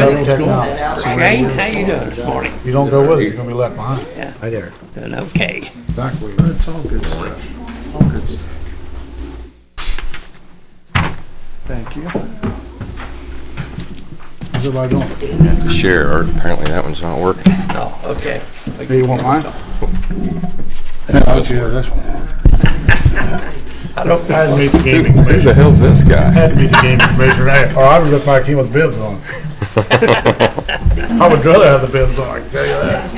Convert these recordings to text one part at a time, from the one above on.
Shane, how you doing this morning? You don't go with it, you're gonna be left behind. Yeah, Hi there. doing okay. Exactly. It's all good stuff. All good stuff. Thank you. How's everybody doing? Share, or apparently that one's not working. Oh, okay. Do you want mine? That's this one. I don't I had to meet the gaming Who the commissioner. hell's this I guy? had to meet the gaming commissioner. Or I would look like he with bibs on. I would rather have the bibs on, I can tell you that.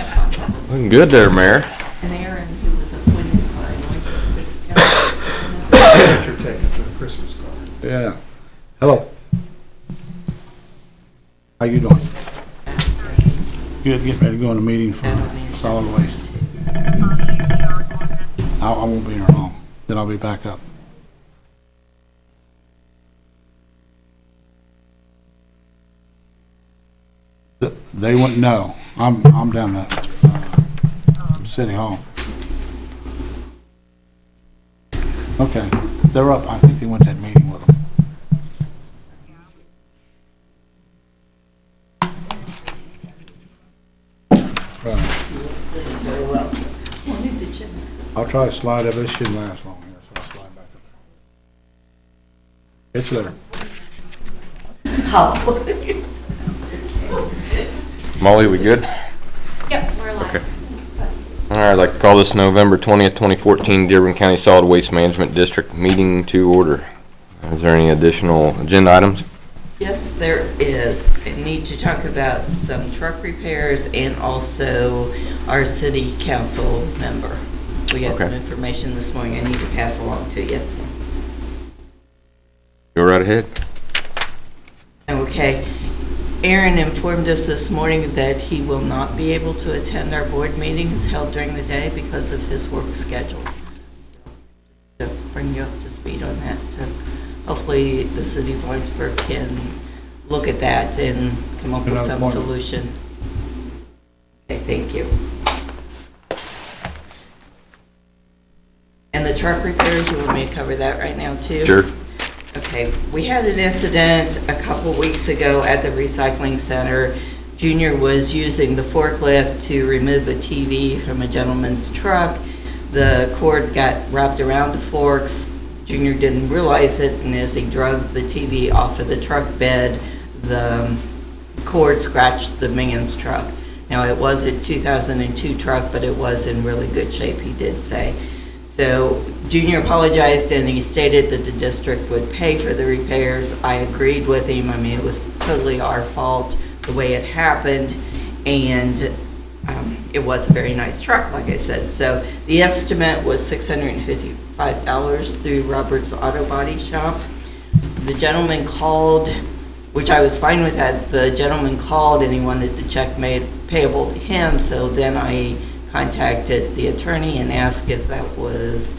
Looking good there, Mayor. And Aaron, who was appointed by Lawrenceburg. What you're taking for the Christmas card. Yeah. Hello. How you doing? Good, getting ready to go in a meeting for solid waste. I won't be here long, then I'll be back up. They wouldn't know. I'm down at City Hall. Okay, they're up. I think they went to that meeting with them. Right. Very well, sir. Wanted to check. I'll try to slide up. This shouldn't last long here, so I'll slide back up. It's there. Oh. Molly, we good? Yep, we're live. Okay. All right, I'd like to call this November 20th, 2014 Dearborn County Solid Waste Management District meeting to order. Is there any additional agenda items? Yes, there is. I need to talk about some truck repairs and also our city council member. We got some Okay. information this morning I need to pass along to you. So. Go right ahead. Okay. Aaron informed us this morning that he will not be able to attend our board meetings held during the day because of his work schedule. So, to bring you up to speed on that. So hopefully the city of Lawrenceburg can look at that and come up with Another some point. solution. Okay, thank you. And the truck repairs, you want me to cover that right now too? Sure. Okay, we had an incident a couple weeks ago at the recycling center. Junior was using the forklift to remove a TV from a gentleman's truck. The cord got wrapped around the forks. Junior didn't realize it, and as he drug the TV off of the truck bed, the cord scratched the man's truck. Now, it was a 2002 truck, but it was in really good shape, he did say. So Junior apologized and he stated that the district would pay for the repairs. I agreed with him. I mean, it was totally our fault the way it happened, and it was a very nice truck, like I said. So the estimate was $655 through Robert's Auto Body Shop. The gentleman called, which I was fine with that. The gentleman called and he wanted the check made payable to him, so then I contacted the attorney and asked if that was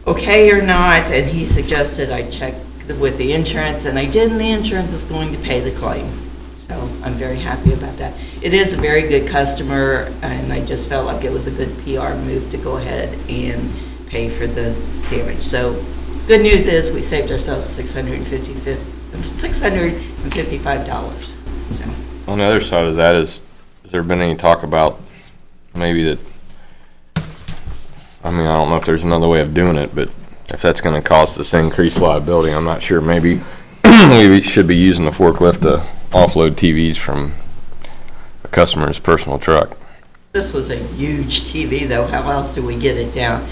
okay or not, and he suggested I check with the insurance, and I did, and the insurance is going to pay the claim. So I'm very happy about that. It is a very good customer, and I just felt like it was a good PR move to go ahead and pay for the damage. So good news is we saved ourselves $655. So. On the other side of that, has there been any talk about maybe that, I mean, I don't know if there's another way of doing it, but if that's going to cost us increased liability, I'm not sure. Maybe we should be using the forklift to offload TVs from a customer's personal truck. This was a huge TV, though. How else do we get it down?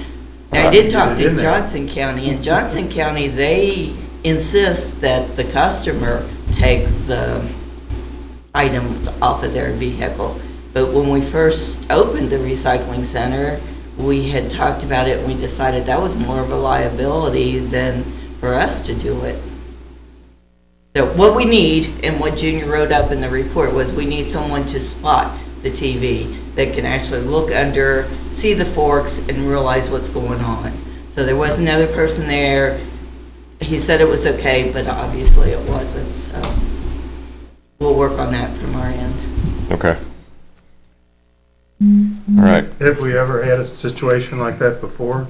Now, I did talk to Johnson County. In Johnson County, they insist that the customer take the items off of their vehicle. But when we first opened the recycling center, we had talked about it and we decided that was more of a liability than for us to do it. So what we need, and what Junior wrote up in the report, was we need someone to spot the TV that can actually look under, see the forks, and realize what's going on. So there was another person there. He said it was okay, but obviously it wasn't. So we'll work on that from our end. Okay. All right. Have we ever had a situation like that before?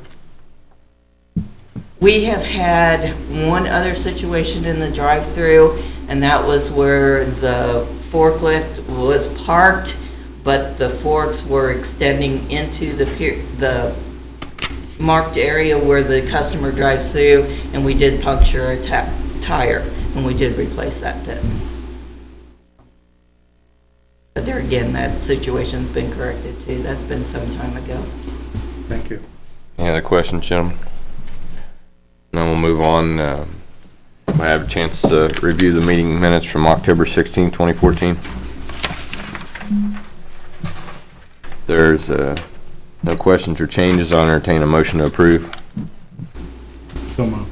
We have had one other situation in the drive-through, and that was where the forklift was parked, but the forks were extending into the marked area where the customer drives through, and we did puncture a tire, and we did replace that then. But there again, that situation's been corrected too. That's been some time ago. Thank you. Any other questions, gentlemen? Then we'll move on. I have a chance to review the meeting minutes from October 16, 2014. There's no questions or changes. I'll entertain a motion to approve. So moved.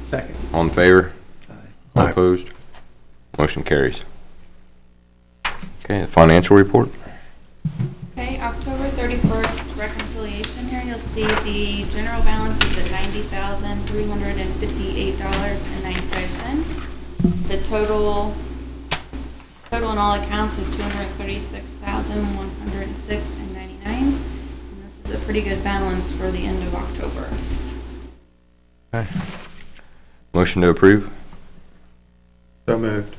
Second. All in favor? All Aye. opposed? Motion carries. Okay, the financial report. Okay, October 31st reconciliation here, you'll see the general balance is at $90,358.95. The total in all accounts is $236,106.99. And this is a pretty good balance for the end of October. Okay. Motion to approve. So moved.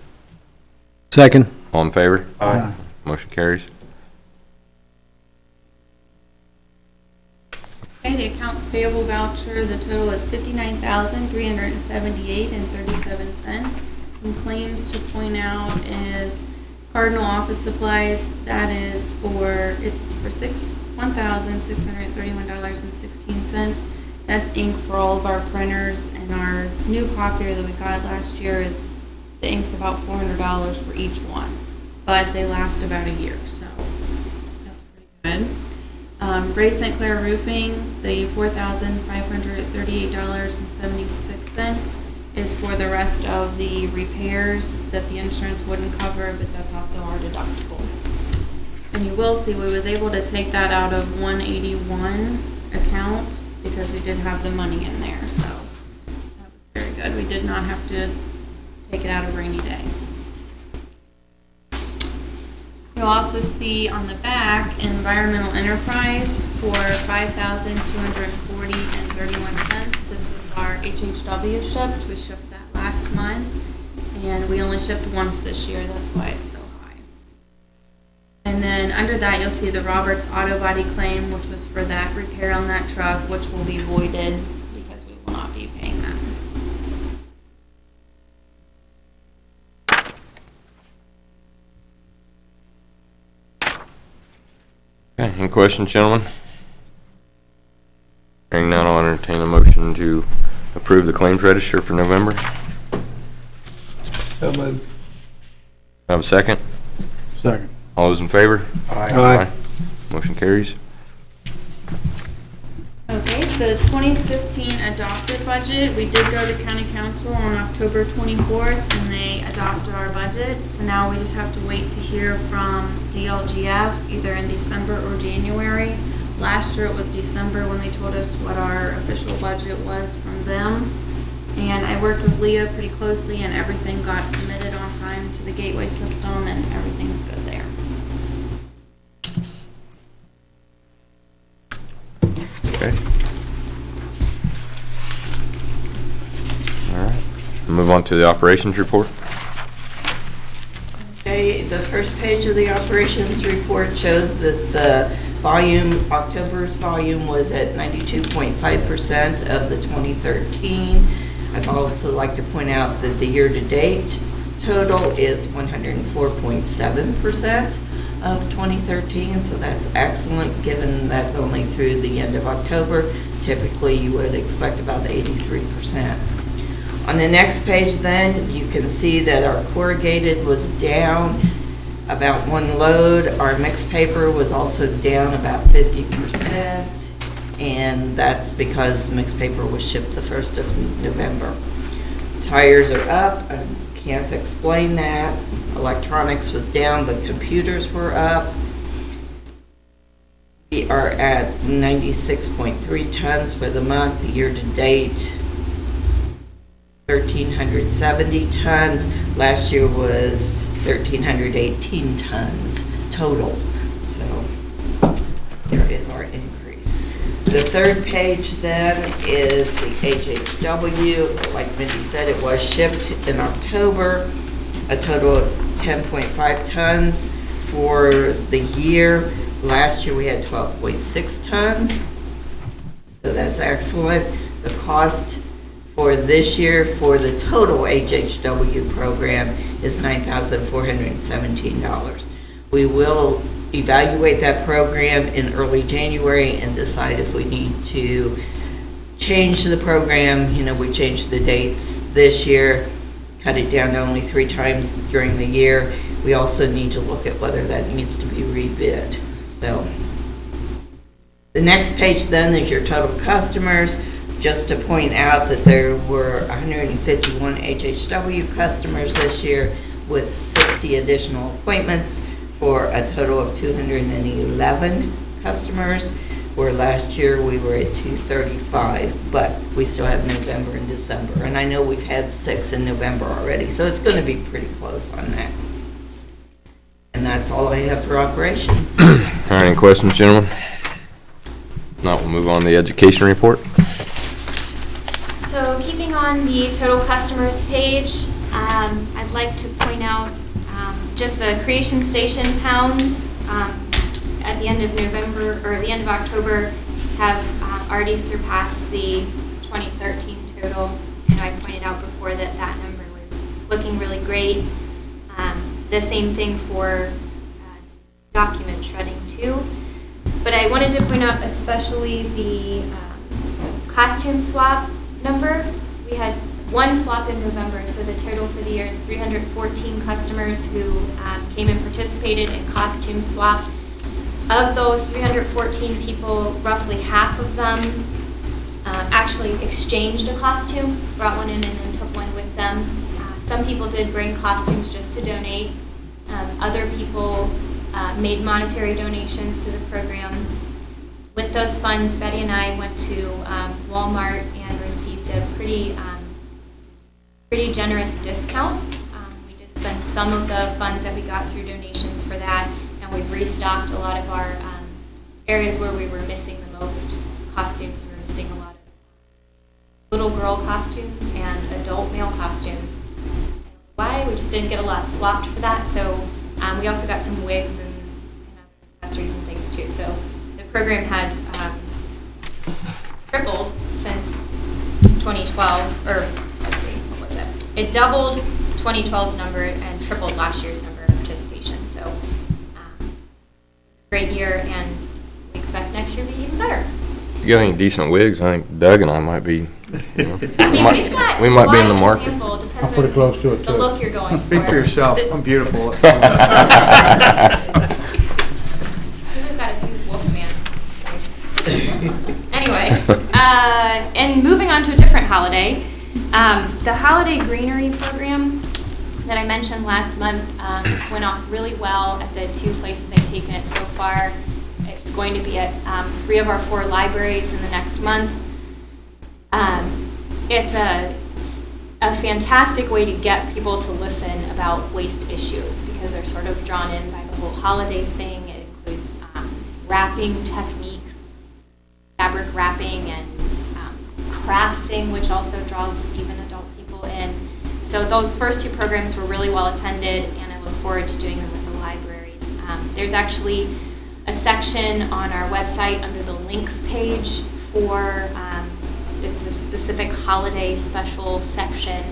Second. All in favor? Aye. Motion carries. Okay, the accounts payable voucher, the total is $59,378.37. Some claims to point out is Cardinal office supplies, it's for $1,631.16. That's ink for all of our printers, and our new copier that we got last year the ink's about $400 for each one, but they last about a year, so that's pretty good. Ray St. Clair Roofing, the $4,538.76 is for the rest of the repairs that the insurance wouldn't cover, but that's also our deductible. And you will see we was able to take that out of 181 account because we did have the money in there, so that was very good. We did not have to take it out of rainy day. You'll also see on the back, environmental enterprise for $5,240.31. This was our HHW shipped. We shipped that last month, and we only shipped once this year. That's why it's so high. And then under that, you'll see the Roberts Auto Body claim, which was for that repair on that truck, which will be voided because we will not be paying that. Okay, any questions, gentlemen? Hearing none, I'll entertain a motion to approve the claims register for November. So moved. Have a second? Second. All those in favor? Aye. Motion carries. Okay, the 2015 adopted budget, we did go to county council on October 24th, and they adopted our budget. So now we just have to wait to hear from DLGF, either in December or January. Last year it was December when they told us what our official budget was from them. And I worked with Leah pretty closely, and everything got submitted on time to the gateway system, and everything's good there. Okay. All right. Move on to the operations report. Okay, the first page of the operations report shows that the volume, October's volume was at 92.5% of the 2013. I'd also like to point out that the year-to-date total is 104.7% of 2013, so that's excellent given that only through the end of October. Typically, you would expect about 83%. On the next page then, you can see that our corrugated was down about one load. Our mixed paper was also down about 50%, and that's because mixed paper was shipped the 1st of November. Tires are up. I can't explain that. Electronics was down, but computers were up. We are at 96.3 tons for the month. Year-to-date, 1,370 tons. Last year was 1,318 tons total. So there is our increase. The third page then is the HHW. Like Mindy said, it was shipped in October. A total of 10.5 tons for the year. Last year, we had 12.6 tons, so that's excellent. The cost for this year for the total HHW program is $9,417. We will evaluate that program in early January and decide if we need to change the program. You know, we changed the dates this year, cut it down to only 3 times during the year. We also need to look at whether that needs to be rebid. So the next page then is your total customers. Just to point out that there were 151 HHW customers this year with 60 additional appointments for a total of 211 customers, where last year we were at 235, but we still have November and December. And I know we've had 6 in November already, so it's going to be pretty close on that. And that's all I have for operations. All right, any questions, gentlemen? Not, we'll move on to the education report. So keeping on the total customers page, I'd like to point out just the creation station pounds at the end of November or the end of October have already surpassed the 2013 total. And I pointed out before that that number was looking really great. The same thing for document shredding too. But I wanted to point out especially the costume swap number. We had 1 swap in November, so the total for the year is 314 customers who came and participated in costume swap. Of those 314 people, roughly half of them actually exchanged a costume, brought one in and then took one with them. Some people did bring costumes just to donate. Other people made monetary donations to the program. With those funds, Betty and I went to Walmart and received a pretty generous discount. We did spend some of the funds that we got through donations for that, and we've restocked a lot of our areas where we were missing the most costumes. We were missing a lot of little girl costumes and adult male costumes. Why? We just didn't get a lot swapped for that, so we also got some wigs and other accessories and things too. So the program has tripled since 2012, or let's see, what was it? It doubled 2012's number and tripled last year's number of participation. So it was a great year, and we expect next year to be even better. If you got any decent wigs, I think Doug and I might be, you know, I mean, we've got we might be in the wide market. sample, depends I'm pretty on close to it, the too. look you're going for. Speak for yourself. I'm beautiful. We've got a few Wolfman things. Anyway, and moving on to a different holiday, the Holiday Greenery Program that I mentioned last month went off really well at the 2 places I've taken it so far. It's going to be at 3 of our 4 libraries in the next month. It's a fantastic way to get people to listen about waste issues because they're sort of drawn in by the whole holiday thing. It includes wrapping techniques, fabric wrapping, and crafting, which also draws even adult people in. So those first 2 programs were really well attended, and I look forward to doing them with the libraries. There's actually a section on our website under the links page for it's a specific holiday special section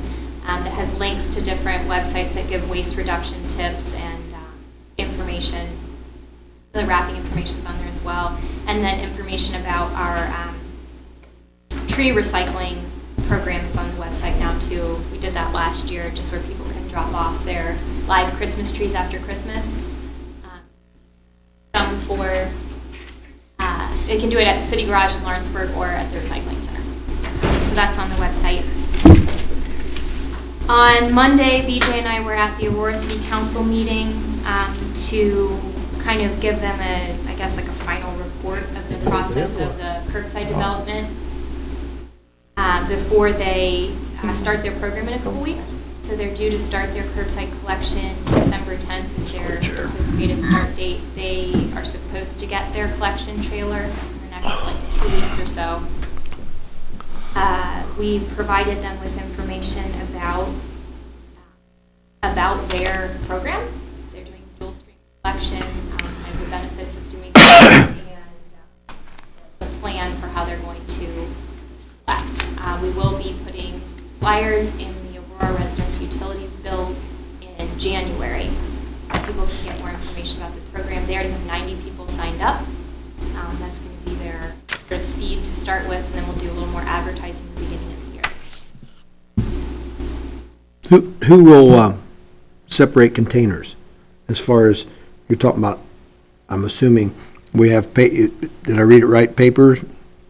that has links to different websites that give waste reduction tips and information. The wrapping information is on there as well. And then information about our tree recycling program is on the website now too. We did that last year, just where people can drop off their live Christmas trees after Christmas. Some for, they can do it at the City Garage in Lawrenceburg or at the Recycling Center. So that's on the website. On Monday, BJ and I were at the Aurora City Council meeting to kind of give them I guess like a final report of the process of the curbside development before they start their program in a couple weeks. So they're due to start their curbside collection December 10th is their anticipated start date. They are supposed to get their collection trailer in the next 2 weeks or so. We provided them with information about about their program. They're doing dual stream collection, kind of the benefits of doing that, and the plan for how they're going to collect. We will be putting flyers in the Aurora residents' utilities bills in January, so that people can get more information about the program. They already have 90 people signed up. That's going to be their sort of seed to start with, and then we'll do a little more advertising at the beginning of the year. Who will separate containers? As far as you're talking about, I'm assuming we have, did I read it right, papers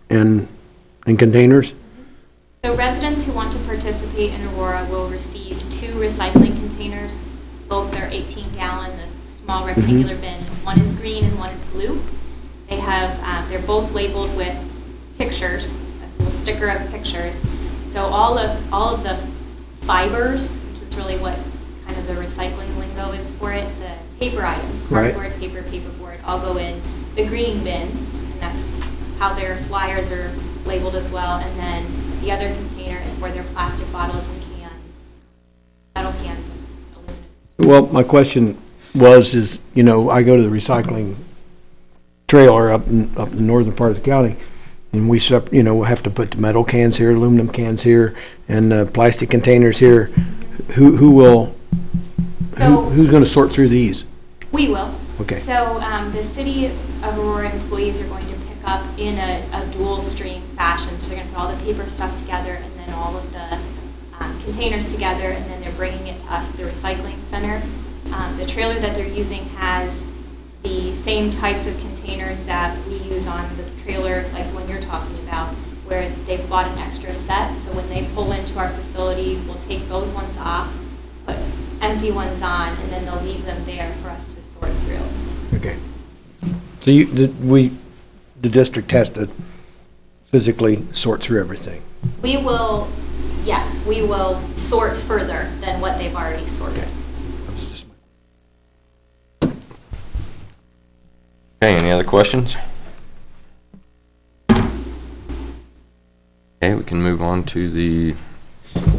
and containers? So residents who want to participate in Aurora will receive 2 recycling containers. Both are 18-gallon, the small rectangular bins. One is green and one is blue. They have, they're both labeled with pictures, a little sticker of pictures. So all of the fibers, which is really what kind of the recycling lingo is for it, the paper items, cardboard, paper, paperboard, all go in the green bin, and that's how their flyers are labeled as well. And then the other container is for their plastic bottles and cans, metal cans, and aluminum. Well, my question is, I go to the recycling trailer up in the northern part of the county, and we have to put the metal cans here, aluminum cans here, and plastic containers here. Who's going to sort through these? We will. Okay. So the City of Aurora employees are going to pick up in a dual stream fashion. So they're going to put all the paper stuff together and then all of the containers together, and then they're bringing it to us at the recycling center. The trailer that they're using has the same types of containers that we use on the trailer, like when you're talking about, where they've bought an extra set. So when they pull into our facility, we'll take those ones off, put empty ones on, and then they'll leave them there for us to sort through. Okay. So the district has to physically sort through everything? We will, yes, we will sort further than what they've already sorted. Okay, any other questions? Okay, we can move on to the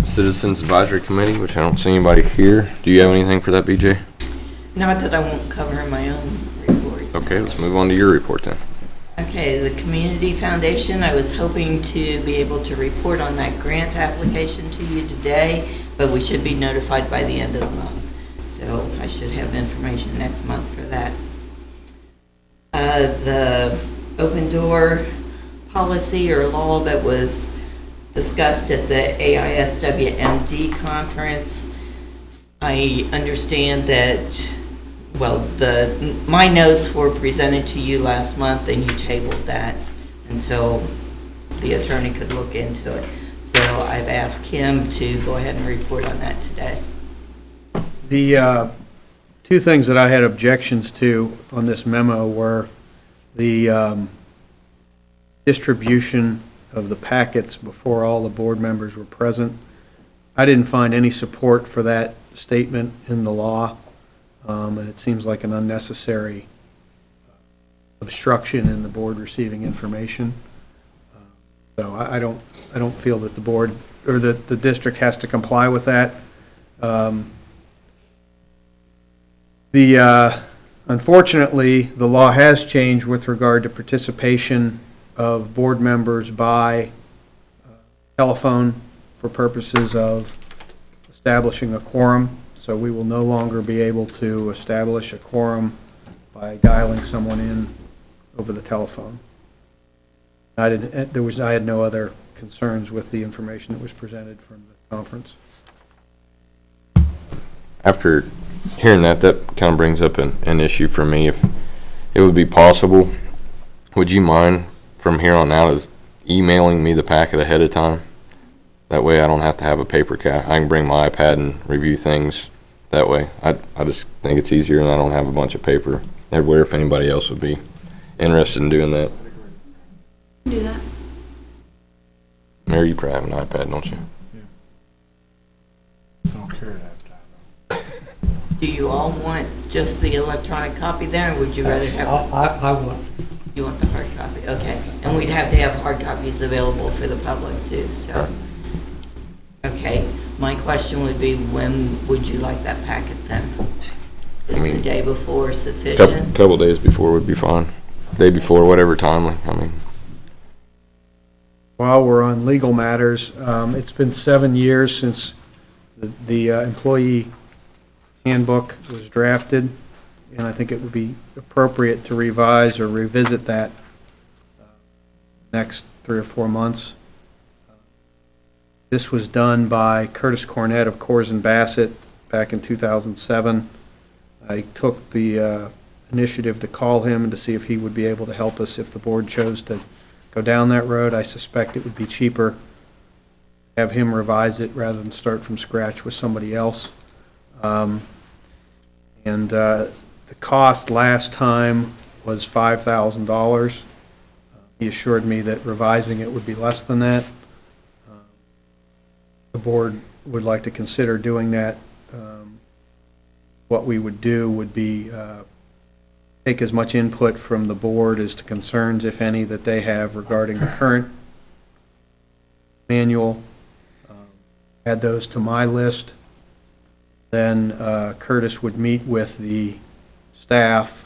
Citizens Advisory Committee, which I don't see anybody here. Do you have anything for that, BJ? Not that I won't cover in my own report. Okay, let's move on to your report then. Okay, the Community Foundation, I was hoping to be able to report on that grant application to you today, but we should be notified by the end of the month. So I should have information next month for that. The open door policy or law that was discussed at the AISWMD conference, I understand that, well, my notes were presented to you last month and you tabled that until the attorney could look into it. So I've asked him to go ahead and report on that today. The 2 things that I had objections to on this memo were the distribution of the packets before all the board members were present. I didn't find any support for that statement in the law, and it seems like an unnecessary obstruction in the board receiving information. So I don't feel that the board or that the district has to comply with that. Unfortunately, the law has changed with regard to participation of board members by telephone for purposes of establishing a quorum. So we will no longer be able to establish a quorum by dialing someone in over the telephone. I had no other concerns with the information that was presented from the conference. After hearing that kind of brings up an issue for me. If it would be possible, would you mind from here on out is emailing me the packet ahead of time? That way I don't have to have a paper cap. I can bring my iPad and review things that way. I just think it's easier and I don't have a bunch of paper everywhere if anybody else would be interested in doing that. Do that. Mary, you probably have an iPad, don't you? I don't carry that. Do you all want just the electronic copy then, or would you rather have? I want, You want the hard copy, okay. And we'd have to have hard copies available for the public too, so. Okay, My question would be, when would you like that packet then? Is the day before sufficient? Couple days before would be fine. Day before, whatever timely, I mean. While we're on legal matters, it's been 7 years since the employee handbook was drafted, and I think it would be appropriate to revise or revisit that next 3 or 4 months. This was done by Curtis Cornett of Coors and Bassett back in 2007. I took the initiative to call him and to see if he would be able to help us if the board chose to go down that road. I suspect it would be cheaper to have him revise it rather than start from scratch with somebody else. The cost last time was $5,000. He assured me that revising it would be less than that. The board would like to consider doing that. What we would do would be take as much input from the board as to concerns, if any, that they have regarding the current manual, add those to my list. Then Curtis would meet with the staff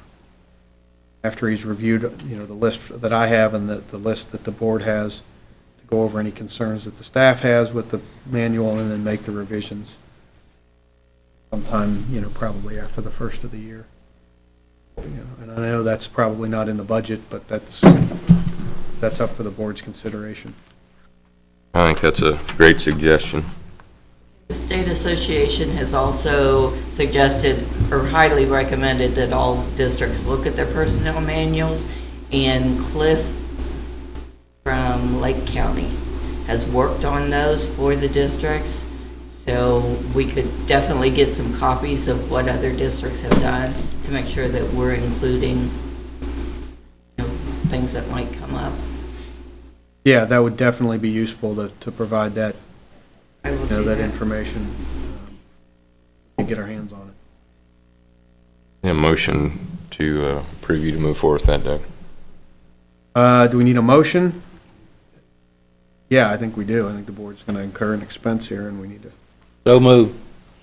after he's reviewed, the list that I have and the list that the board has, to go over any concerns that the staff has with the manual and then make the revisions sometime, probably after the first of the year. And I know that's probably not in the budget, but that's up for the board's consideration. I think that's a great suggestion. The State Association has also suggested or highly recommended that all districts look at their personnel manuals, and Cliff from Lake County has worked on those for the districts. So we could definitely get some copies of what other districts have done to make sure that we're including things that might come up. Yeah, that would definitely be useful to provide that, I will do that information, and get our hands on it. Yeah, motion to approve you to move forward with that, Doug. Do we need a motion? Yeah, I think we do. I think the board's going to incur an expense here, and we need to. So moved.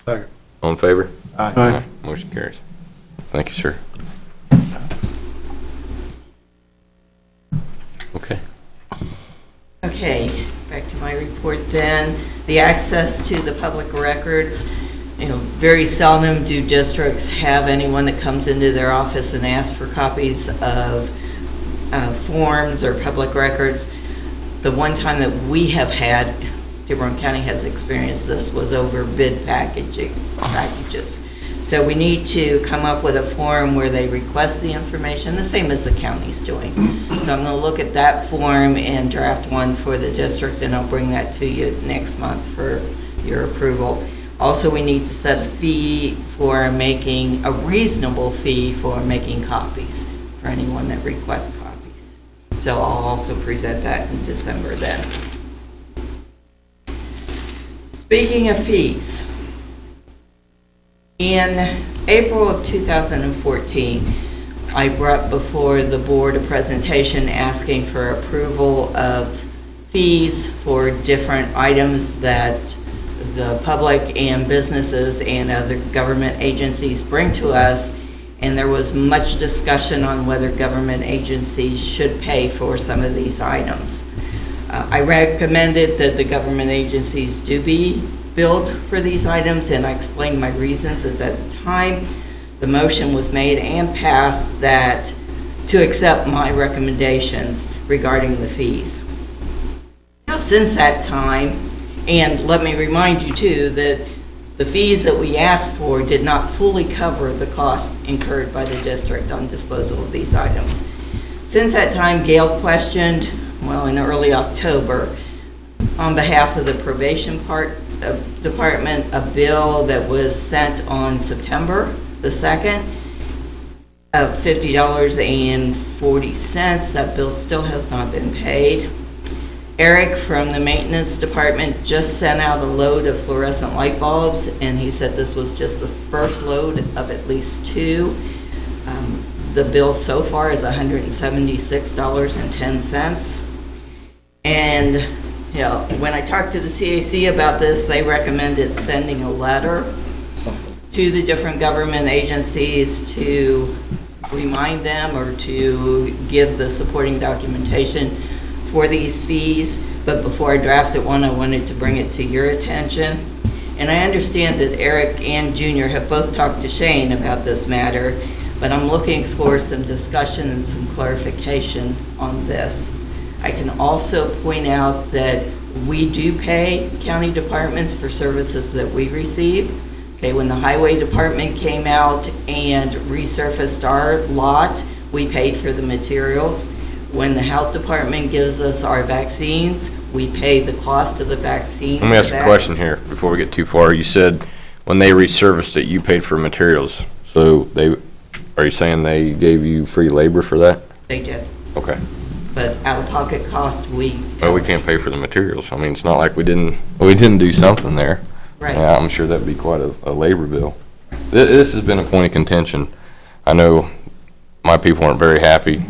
Second. All in favor? Aye. Motion carries. Thank you, sir. Okay. Okay, back to my report then. The access to the public records, very seldom do districts have anyone that comes into their office and asks for copies of forms or public records. The one time that we have had, Dearborn County has experienced this, was over bid packages. So we need to come up with a form where they request the information, the same as the county's doing. So I'm going to look at that form and draft one for the district, and I'll bring that to you next month for your approval. Also, we need to set a fee for making, a reasonable fee for making copies for anyone that requests copies. So I'll also present that in December then. Speaking of fees, in April of 2014, I brought before the board a presentation asking for approval of fees for different items that the public and businesses and other government agencies bring to us, and there was much discussion on whether government agencies should pay for some of these items. I recommended that the government agencies do be billed for these items, and I explained my reasons at that time. The motion was made and passed that to accept my recommendations regarding the fees. Now, since that time, and let me remind you too that the fees that we asked for did not fully cover the cost incurred by the district on disposal of these items. Since that time, Gail questioned, in early October, on behalf of the probation department, a bill that was sent on September the 2nd of $50.40. That bill still has not been paid. Eric from the maintenance department just sent out a load of fluorescent light bulbs, and he said this was just the first load of at least 2. The bill so far is $176.10. And Yeah, when I talked to the CAC about this, they recommended sending a letter to the different government agencies to remind them or to give the supporting documentation for these fees. But before I drafted one, I wanted to bring it to your attention. And I understand that Eric and Junior have both talked to Shane about this matter, but I'm looking for some discussion and some clarification on this. I can also point out that we do pay county departments for services that we receive. Okay, when the highway department came out and resurfaced our lot, we paid for the materials. When the health department gives us our vaccines, we pay the cost of the vaccine. Let me ask a question here before we get too far. You said when they resurfaced it, you paid for materials. So are you saying they gave you free labor for that? They did, Okay. but out-of-pocket cost, we. Well, we can't pay for the materials. I mean, it's not like we didn't do something there. Right. Yeah, I'm sure that'd be quite a labor bill. This has been a point of contention. I know my people aren't very happy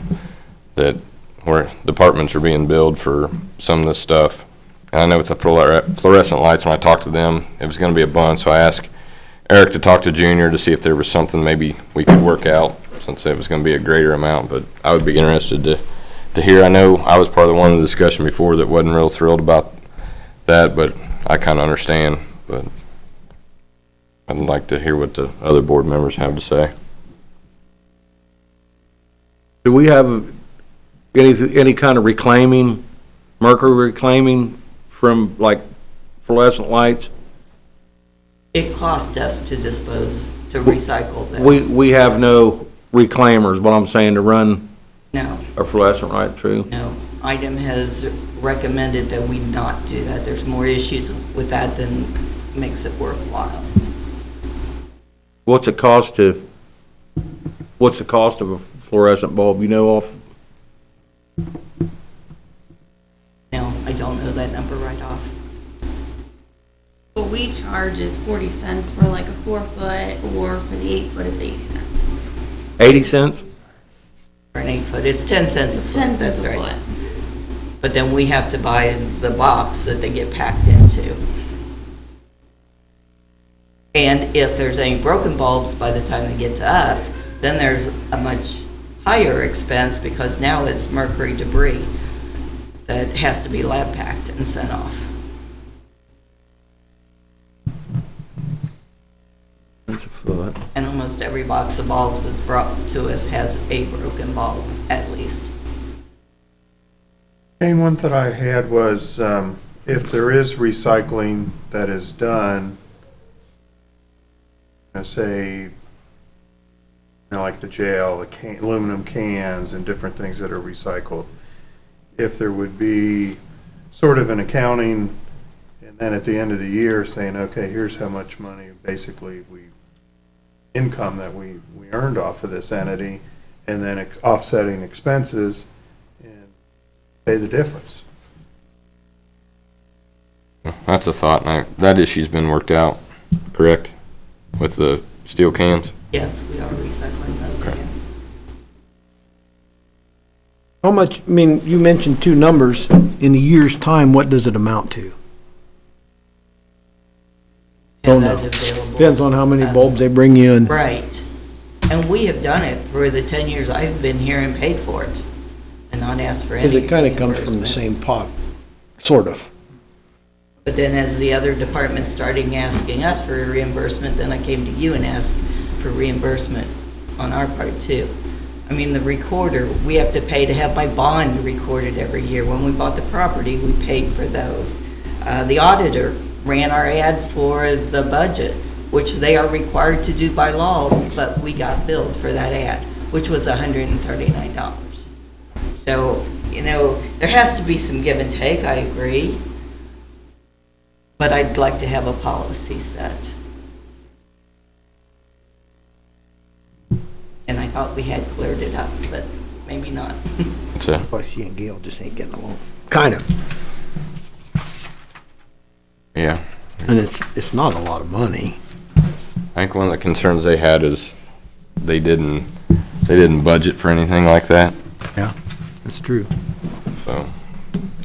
that where departments are being billed for some of this stuff. And I know with the fluorescent lights, when I talked to them, it was gonna be a bunch, so I asked Eric to talk to Junior to see if there was something maybe we could work out, since it was gonna be a greater amount, but I would be interested to hear. I know I was part of the one in the discussion before that wasn't real thrilled about that, but I kinda understand, but I'd like to hear what the other board members have to say. Do we have any kind of reclaiming, mercury reclaiming from like fluorescent lights? It cost us to recycle them. We have no reclaimers, what I'm saying, to run No, a fluorescent right through. no. IDEM has recommended that we not do that. There's more issues with that than makes it worthwhile. What's the cost of a fluorescent bulb, you know, off? No, I don't know that number right off. What we charge is 40 cents for like a 4-foot, or for the 8-foot, it's 80 cents. 80 cents? For an 8-foot, it's 10 cents a It's foot, 10 cents that's a right. foot. But then we have to buy the box that they get packed into. And if there's any broken bulbs by the time they get to us, then there's a much higher expense because now it's mercury debris that has to be lab packed and sent off. That's a foot. And almost every box of bulbs that's brought to us has a broken bulb, at least. Main one that I had was, if there is recycling that is done, say, like the jail, the aluminum cans and different things that are recycled, if there would be sort of an accounting, and then at the end of the year saying, okay, here's how much money, basically, income that we earned off of this entity, and then offsetting expenses, and pay the difference. That's a thought. That issue's been worked out, correct? With the steel cans? Yes, we are recycling those Okay. again. How much, I mean, you mentioned two numbers. In a year's time, what does it amount to? Don't Have know. that available. Depends on how many bulbs they bring you in. Right. And we have done it for the 10 years I've been here and paid for it and not asked for any Because it kind of comes from the reimbursement. same pot, sort of. But then as the other departments started asking us for a reimbursement, then I came to you and asked for reimbursement on our part too. I mean, the recorder, we have to pay to have my bond recorded every year. When we bought the property, we paid for those. The auditor ran our ad for the budget, which they are required to do by law, but we got billed for that ad, which was $139. So, there has to be some give and take, I agree. But I'd like to have a policy set. And I thought we had cleared it up, but maybe not. Plus, she and Gail just ain't getting along. Kind of. Yeah. And it's not a lot of money. I think one of the concerns they had is they didn't budget for anything like that, Yeah, that's true. so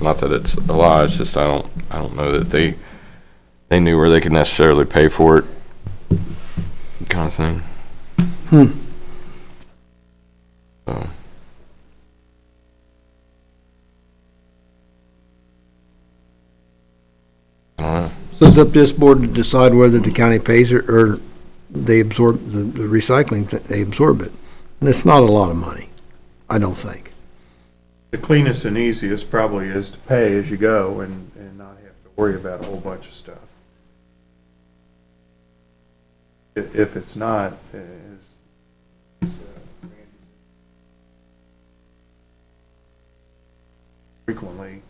Not that it's a lot, it's just I don't know that they knew where they could necessarily pay for it, kind of thing. So. I don't know. So it's up to this board to decide whether the county pays it or they absorb the recycling, they absorb it. And it's not a lot of money, I don't think. The cleanest and easiest probably is to pay as you go and not have to worry about a whole bunch of stuff. If it's not, frequently,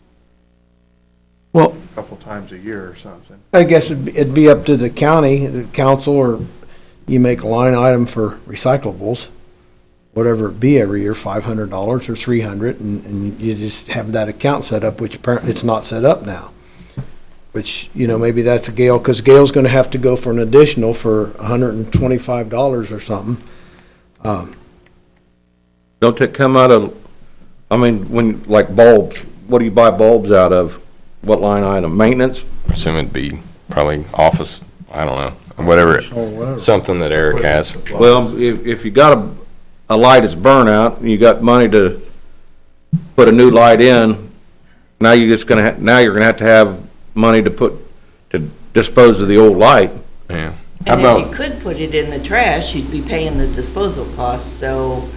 Well, a couple times a year or something. I guess it'd be up to the county, the council, or you make a line item for recyclables, whatever it be every year, $500 or $300, and you just have that account set up, which apparently it's not set up now. Which, you know, maybe that's a Gail, because Gail's gonna have to go for an additional for $125 or something. Don't it come out of, I mean, when, like bulbs, what do you buy bulbs out of? What line item? Maintenance? I assume it'd be probably office, I don't know, whatever, something that Eric has. Well, if you got a light that's burnt out, and you got money to put a new light in, now you're just gonna, now you're gonna have money to dispose of the old light. Yeah. And if you could put it in the trash, you'd be paying the disposal costs, so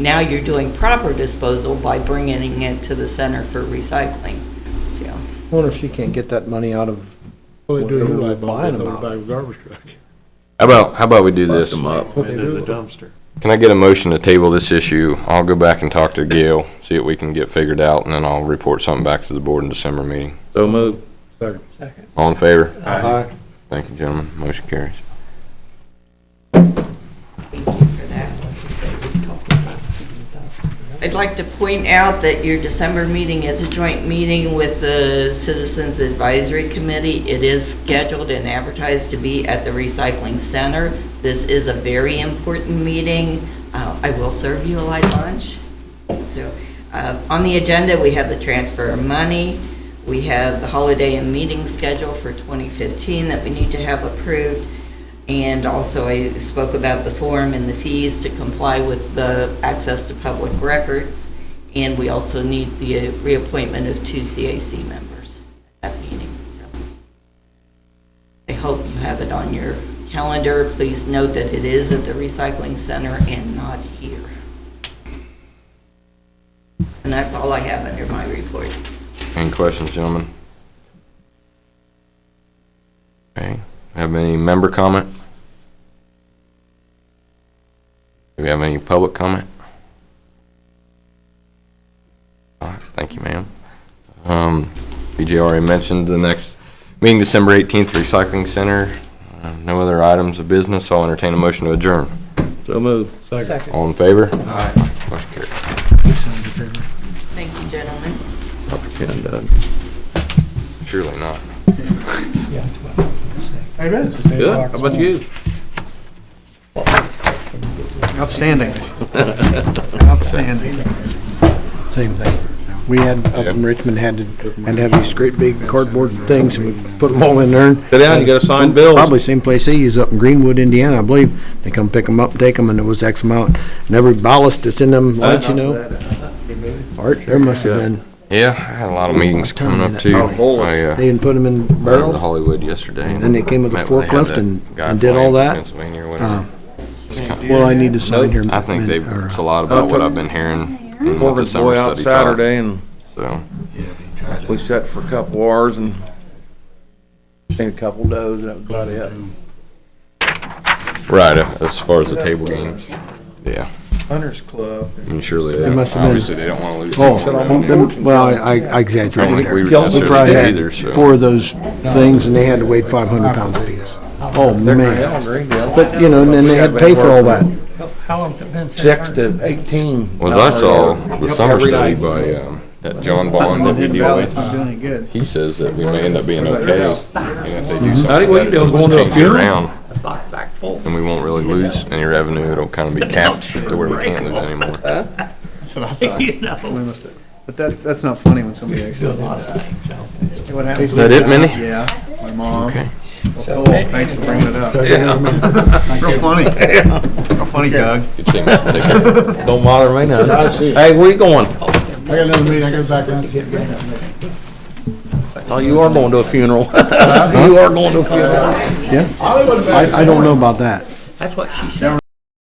now you're doing proper disposal by bringing it to the center for recycling, so. I wonder if she can't get that money out of whatever we're buying them out of. Garbage truck. How about we do this? Into the dumpster. Can I get a motion to table this issue? I'll go back and talk to Gail, see what we can get figured out, and then I'll report something back to the board in December meeting. So move. Second. All in favor? Aye. Thank you, gentlemen. Motion carries. Thank you for that. I'd like to point out that your December meeting is a joint meeting with the Citizens Advisory Committee. It is scheduled and advertised to be at the Recycling Center. This is a very important meeting. I will serve you a light lunch. So, on the agenda, we have the transfer of money. We have the holiday and meeting schedule for 2015 that we need to have approved. And also I spoke about the form and the fees to comply with the access to public records. And we also need the reappointment of 2 CAC members at that meeting. So I hope you have it on your calendar. Please note that it is at the Recycling Center and not here. And that's all I have under my report. Any questions, gentlemen? Okay. Have any member comment? Do we have any public comment? All right, thank you, ma'am. BJ already mentioned the next meeting, December 18th, Recycling Center. No other items of business, so I'll entertain a motion to adjourn. So move. Second. All in favor? Aye. Motion carries. Thank you, gentlemen. And, Surely not. good. How about you? Outstanding. Outstanding. Same thing. We had, up in Richmond, had to have these great big cardboard things, and we put them all in there. Sit down, you gotta sign bills. Probably same place they use up in Greenwood, Indiana, I believe. They come pick them up, take them, and it was X amount. And every ballast that's in them, lights, you know. Art, there must have been, Yeah, I had a lot of meetings coming up too. they didn't put them in Went to barrels. Hollywood yesterday. And then they came with a met the head of forklift that and guy did all flying that? Pennsylvania or whatever. Well, I need to sign here. I think or- it's a lot about what I've been hearing and what the Morgan's summer boy out study taught. Saturday, and So, we sat for a couple hours and seen a couple does, and that was about it. right, as far as the table games, yeah. Hunters Club. And surely, It must have been- obviously, they don't want to lose. Oh, revenue. well, I I don't exaggerated think we there. would We probably necessarily had either, so. 4 of those things, and they had to weigh 500 pounds apiece. Oh, man. But, you know, and then they had to pay for all that. How long's it been? since 6 Harvard? to 18. Was I saw the summer Every study night. by, that John Bond that we deal with, Not doing any good. he says that we may end up being okay. And if they do Howdy, something, what you doing, they'll going to a change it funeral? around, Back full. and we won't really lose any revenue. It'll kind of be capped to where we can't lose anymore. That's what I thought. You know. But that's not funny when somebody actually did that. Hey, what happened? Is that it, Minnie? Yeah, my mom. Okay. Well, cool. Thanks for bringing it up. Real funny. Real funny, Doug. Good seeing you. Take care. Don't bother me none. Hey, where you going? I got another meeting, I gotta back down to get ready. Oh, you are going to a funeral. You are going to a funeral. I don't know about that. That's what she said.